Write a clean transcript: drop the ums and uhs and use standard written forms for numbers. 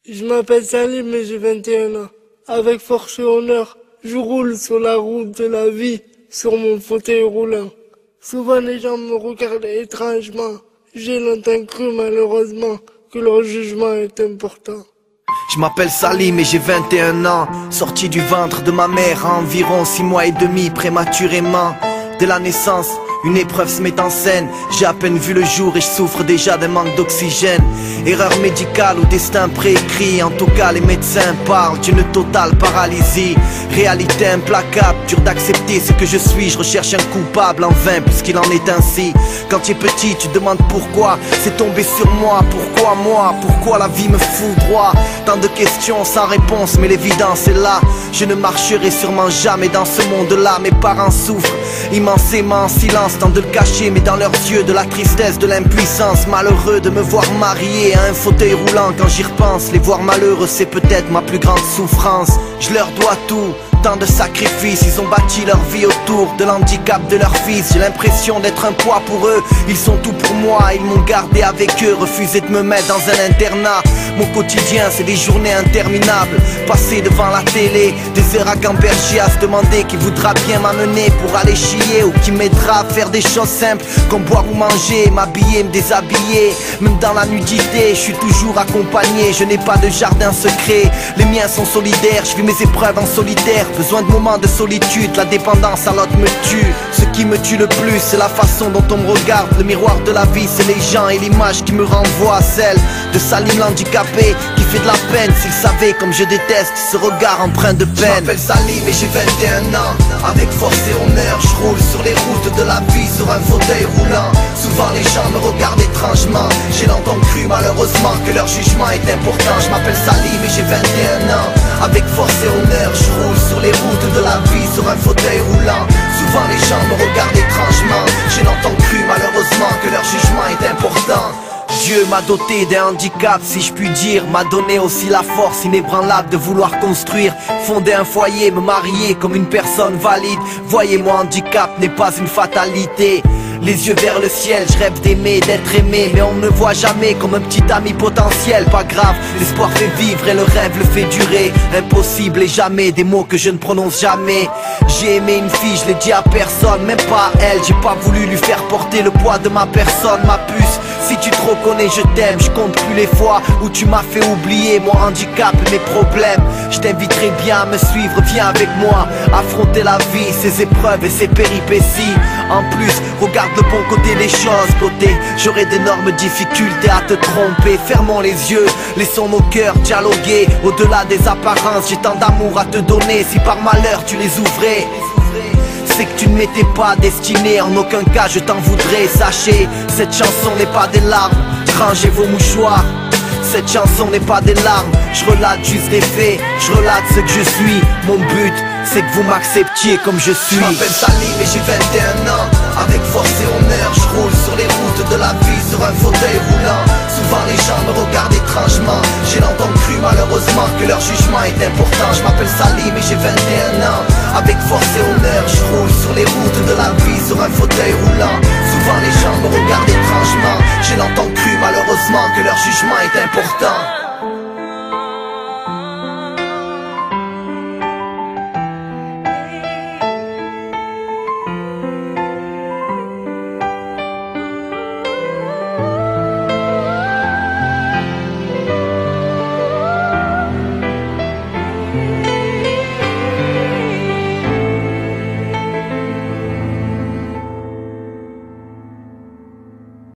Je m'appelle Salim et j'ai 21 ans. Avec force et honneur, je roule sur la route de la vie, sur mon fauteuil roulant. Souvent les gens me regardent étrangement. J'ai longtemps cru malheureusement que leur jugement est important. Je m'appelle Salim et j'ai 21 ans. Sorti du ventre de ma mère à environ 6 mois et demi prématurément. Dès la naissance, une épreuve se met en scène. J'ai à peine vu le jour et je souffre déjà d'un manque d'oxygène. Erreur médicale ou destin préécrit, en tout cas les médecins parlent d'une totale paralysie. Réalité implacable, dur d'accepter ce que je suis. Je recherche un coupable en vain puisqu'il en est ainsi. Quand tu es petit tu te demandes pourquoi c'est tombé sur moi. Pourquoi moi, pourquoi la vie me fout droit. Tant de questions sans réponse mais l'évidence est là. Je ne marcherai sûrement jamais dans ce monde-là. Mes parents souffrent immensément en silence, tant de le cacher mais dans leurs yeux de la tristesse, de l'impuissance. Malheureux de me voir marié à un fauteuil roulant. Quand j'y repense, les voir malheureux c'est peut-être ma plus grande souffrance. Je leur dois tout, tant de sacrifices. Ils ont bâti leur vie autour de l'handicap de leur fils. J'ai l'impression d'être un poids pour eux. Ils sont tout pour moi, ils m'ont gardé avec eux. Refusé de me mettre dans un internat. Mon quotidien c'est des journées interminables. Passer devant la télé, des heures à gamberger, à se demander qui voudra bien m'amener pour aller chier, ou qui m'aidera à faire des choses simples comme boire ou manger, m'habiller, me déshabiller. Même dans la nudité, je suis toujours accompagné. Je n'ai pas de jardin secret, les miens sont solidaires. Je vis mes épreuves en solitaire. Besoin de moments de solitude, la dépendance à l'autre me tue. Ce qui me tue le plus, c'est la façon dont on me regarde. Le miroir de la vie, c'est les gens et l'image qui me renvoie à celle de Salim l'handicapé, qui fait de la peine. S'il savait comme je déteste ce regard empreint de peine. Je m'appelle Salim et j'ai 21 ans. Avec force et honneur, je roule sur les routes de la vie, sur un fauteuil roulant. Souvent les gens me regardent étrangement. J'ai longtemps cru malheureusement que leur jugement est important. Je m'appelle Salim et j'ai 21 ans. Avec force et honneur, je roule sur les routes de la vie, sur un fauteuil roulant. Souvent les gens me regardent étrangement. J'ai longtemps cru malheureusement que leur jugement est important. Dieu m'a doté d'un handicap, si je puis dire. M'a donné aussi la force inébranlable de vouloir construire, fonder un foyer, me marier comme une personne valide. Voyez-moi, handicap n'est pas une fatalité. Les yeux vers le ciel, je rêve d'aimer, d'être aimé. Mais on ne me voit jamais comme un petit ami potentiel. Pas grave, l'espoir fait vivre et le rêve le fait durer. Impossible et jamais, des mots que je ne prononce jamais. J'ai aimé une fille, je l'ai dit à personne, même pas à elle. J'ai pas voulu lui faire porter le poids de ma personne, ma puce. Si tu te reconnais, je t'aime, je compte plus les fois où tu m'as fait oublier mon handicap et mes problèmes. Je t'inviterai bien à me suivre, viens avec moi. Affronter la vie, ses épreuves et ses péripéties. En plus, regarde le bon côté des choses. Côté, j'aurai d'énormes difficultés à te tromper. Fermons les yeux, laissons nos cœurs dialoguer. Au-delà des apparences, j'ai tant d'amour à te donner. Si par malheur tu les ouvrais, c'est que tu ne m'étais pas destiné. En aucun cas je t'en voudrais. Sachez, cette chanson n'est pas des larmes. Rangez vos mouchoirs. Cette chanson n'est pas des larmes. Je relate juste des faits, je relate ce que je suis. Mon but, c'est que vous m'acceptiez comme je suis. Je m'appelle Salim et j'ai 21 ans. Avec force et honneur, je roule sur les routes de la vie, sur un fauteuil roulant. Souvent les gens me regardent étrangement. J'ai longtemps cru malheureusement que leur jugement est important. Je m'appelle Salim et j'ai 21 ans. Avec force et honneur, je roule sur les routes de la vie, sur un fauteuil roulant. Souvent les gens me regardent étrangement. J'ai longtemps cru malheureusement que leur jugement est important.